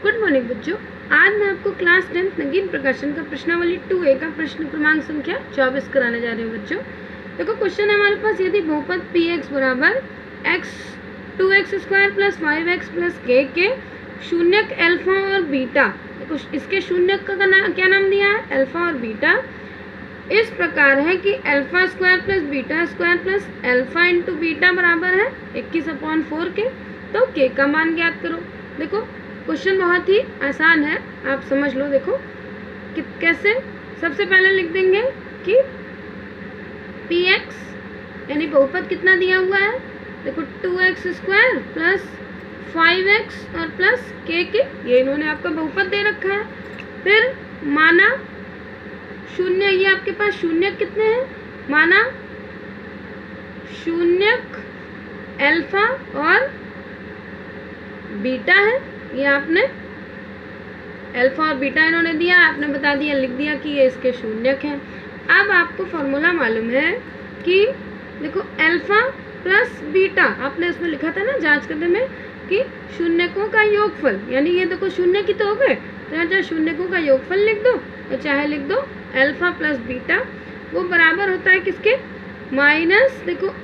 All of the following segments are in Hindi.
गुड मॉर्निंग बच्चों। आज मैं आपको क्लास 10 नगीन प्रकाशन का प्रश्नावली 2A का प्रश्न क्रमांक संख्या 24 कराने जा रही हूँ बच्चों। देखो क्वेश्चन है हमारे पास, यदि बहुपद px बराबर x 2x² + 5x + k के शून्यक अल्फा और बीटा, देखो इसके शून्यक का क्या नाम दिया है, अल्फा और बीटा, इस प्रकार है कि α² + β² + अल्फा इंटू बीटा बराबर है 21/4 के, तो k का मान ज्ञात करो। देखो क्वेश्चन बहुत ही आसान है, आप समझ लो। देखो कि कैसे, सबसे पहले लिख देंगे कि px यानी बहुपद कितना दिया हुआ है, देखो 2x² + 5x और प्लस k के, ये इन्होंने आपका बहुपद दे रखा है। फिर माना शून्य, ये आपके पास शून्य कितने हैं, माना शून्यक अल्फा और बीटा है, ये आपने अल्फा और बीटा इन्होंने दिया, आपने बता दिया, लिख दिया कि ये इसके शून्यक हैं। अब आपको फॉर्मूला मालूम है कि देखो अल्फा प्लस बीटा, आपने उसमें लिखा था ना जांच करने में कि शून्यकों का योगफल, यानी ये देखो शून्य की तो हो गए, तो यहाँ चाहे शून्यकों का योगफल लिख दो और चाहे लिख दो अल्फा प्लस बीटा, वो बराबर होता है किसके, माइनस देखो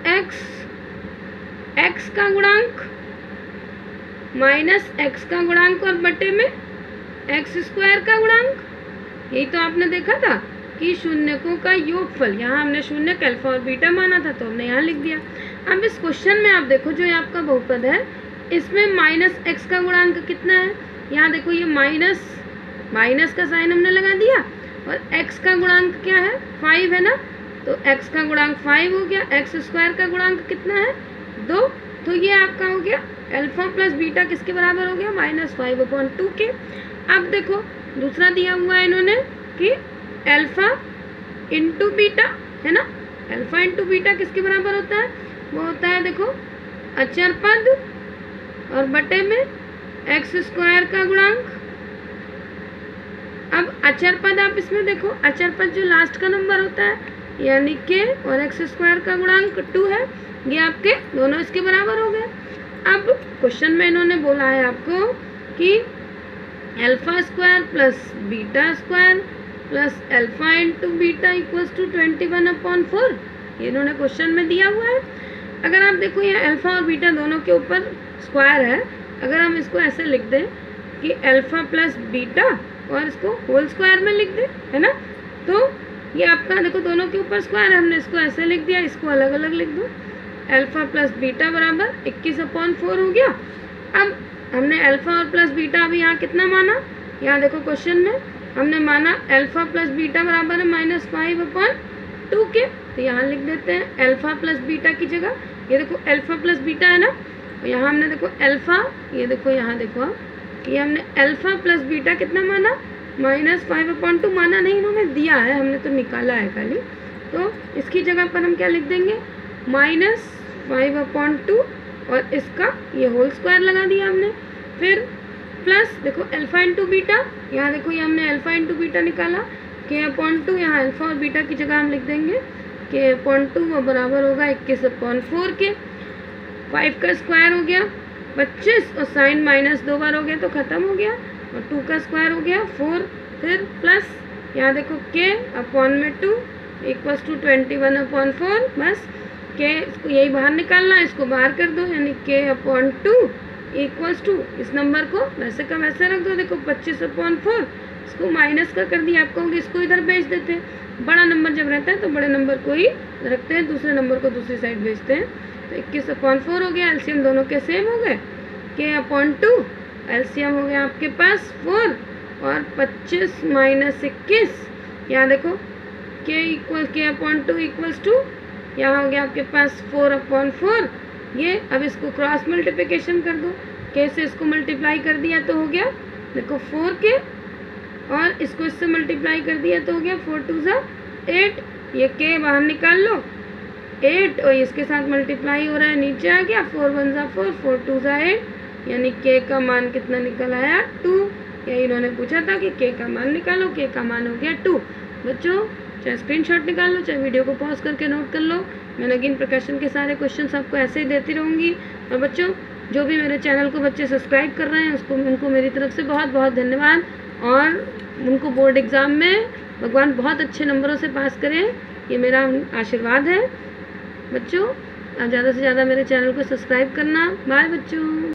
एक्स का गुणांक माइनस एक्स का गुणांक और बटे में x² का गुणांक। यही तो आपने देखा था कि शून्यकों का योगफल, यहाँ हमने शून्यक अल्फा और बीटा माना था तो हमने यहाँ लिख दिया। अब इस क्वेश्चन में आप देखो जो ये आपका बहुपद है, इसमें माइनस एक्स का गुणांक कितना है, यहाँ देखो ये माइनस का साइन हमने लगा दिया, और x का गुणांक क्या है, 5 है ना, तो x का गुणांक 5 हो गया, x² का गुणांक कितना है, 2, तो ये आपका हो गया अल्फा प्लस बीटा किसके बराबर हो गया, -5/2 के। अब देखो दूसरा दिया हुआ है इन्होंने कि अल्फा इंटू बीटा है ना, अल्फा इंटू बीटा किसके बराबर होता है, वो होता है देखो अचर पद और बटे में x² का गुणांक। अब अचर पद आप इसमें देखो, अचर पद जो लास्ट का नंबर होता है यानी k और x² का गुणांक 2 है, ये आपके दोनों इसके बराबर हो गए। अब क्वेश्चन में इन्होंने बोला है आपको कि α² plus β² plus alpha into beta equals to 21/4, ये इन्होंने क्वेश्चन में दिया हुआ है। अगर आप देखो ये अल्फा और बीटा दोनों के ऊपर स्क्वायर है, अगर हम इसको ऐसे लिख दें कि अल्फा प्लस बीटा और इसको होल स्क्वायर में लिख दें, है ना, तो ये आपका देखो दोनों के ऊपर स्क्वायर है, हमने इसको ऐसे लिख दिया, इसको अलग अलग लिख दो, अल्फा प्लस बीटा बराबर 21/4 हो गया। अब हमने अल्फा और प्लस बीटा अभी यहाँ कितना माना, यहाँ देखो क्वेश्चन में हमने माना अल्फा प्लस बीटा बराबर है -5/2 के, तो यहाँ लिख देते हैं अल्फा प्लस बीटा की जगह, ये देखो अल्फा प्लस बीटा है ना, तो यहाँ हमने देखो अल्फा, ये देखो यहाँ देखो ये हमने अल्फा प्लस बीटा कितना माना, -5/2 माना नहीं, इन्होंने दिया है, हमने तो निकाला है खाली, तो इसकी जगह पर हम क्या लिख देंगे, -5/2 और इसका ये होल स्क्वायर लगा दिया हमने। फिर प्लस देखो अल्फा इंटू बीटा, यहाँ देखो ये हमने अल्फा इंटू बीटा निकाला, k/2, यहाँ अल्फा और बीटा की जगह हम लिख देंगे k/2, वो बराबर होगा 21/4 के। 5 का स्क्वायर हो गया 25 और साइन माइनस 2 बार हो गया तो ख़त्म हो गया, और 2 का स्क्वायर हो गया 4, फिर प्लस यहाँ देखो k/2 इक्वल्स टू 21/4, बस k इसको यही बाहर निकालना, इसको बाहर कर दो, यानी k/2 इक्वल्स टू इस नंबर को वैसे का वैसे रख दो, देखो 25/4, इसको माइनस का कर दिया, आपको इसको इधर भेज देते हैं, बड़ा नंबर जब रहता है तो बड़े नंबर को ही रखते हैं, दूसरे नंबर को दूसरी साइड भेजते हैं, तो 21/4 हो गया, एलसीएम दोनों के सेम हो गए, k/2 एलसीएम हो गया आपके पास 4 और 25 - 21, यहाँ देखो k/2 इक्वल्स टू यहाँ हो गया आपके पास 4/4, ये अब इसको क्रॉस मल्टीप्लिकेशन कर दो, k से इसको मल्टीप्लाई कर दिया तो हो गया देखो 4k, और इसको इससे मल्टीप्लाई कर दिया तो हो गया 4×2 = 8, ये k बाहर निकाल लो 8 और इसके साथ मल्टीप्लाई हो रहा है, नीचे आ गया 4×1 = 4, 4×2 = 8, यानी k का मान कितना निकल आया 2। यही इन्होंने पूछा था कि k का मान निकालो, k का मान हो गया 2। बच्चों चाहे स्क्रीनशॉट निकाल लो, चाहे वीडियो को पॉज करके नोट कर लो, मैं नगीन प्रकाशन के सारे क्वेश्चन आपको ऐसे ही देती रहूँगी। और बच्चों जो भी मेरे चैनल को बच्चे सब्सक्राइब कर रहे हैं उनको मेरी तरफ से बहुत बहुत धन्यवाद, और उनको बोर्ड एग्ज़ाम में भगवान बहुत अच्छे नंबरों से पास करें, ये मेरा आशीर्वाद है। बच्चों ज़्यादा से ज़्यादा मेरे चैनल को सब्सक्राइब करना। बाय बच्चों।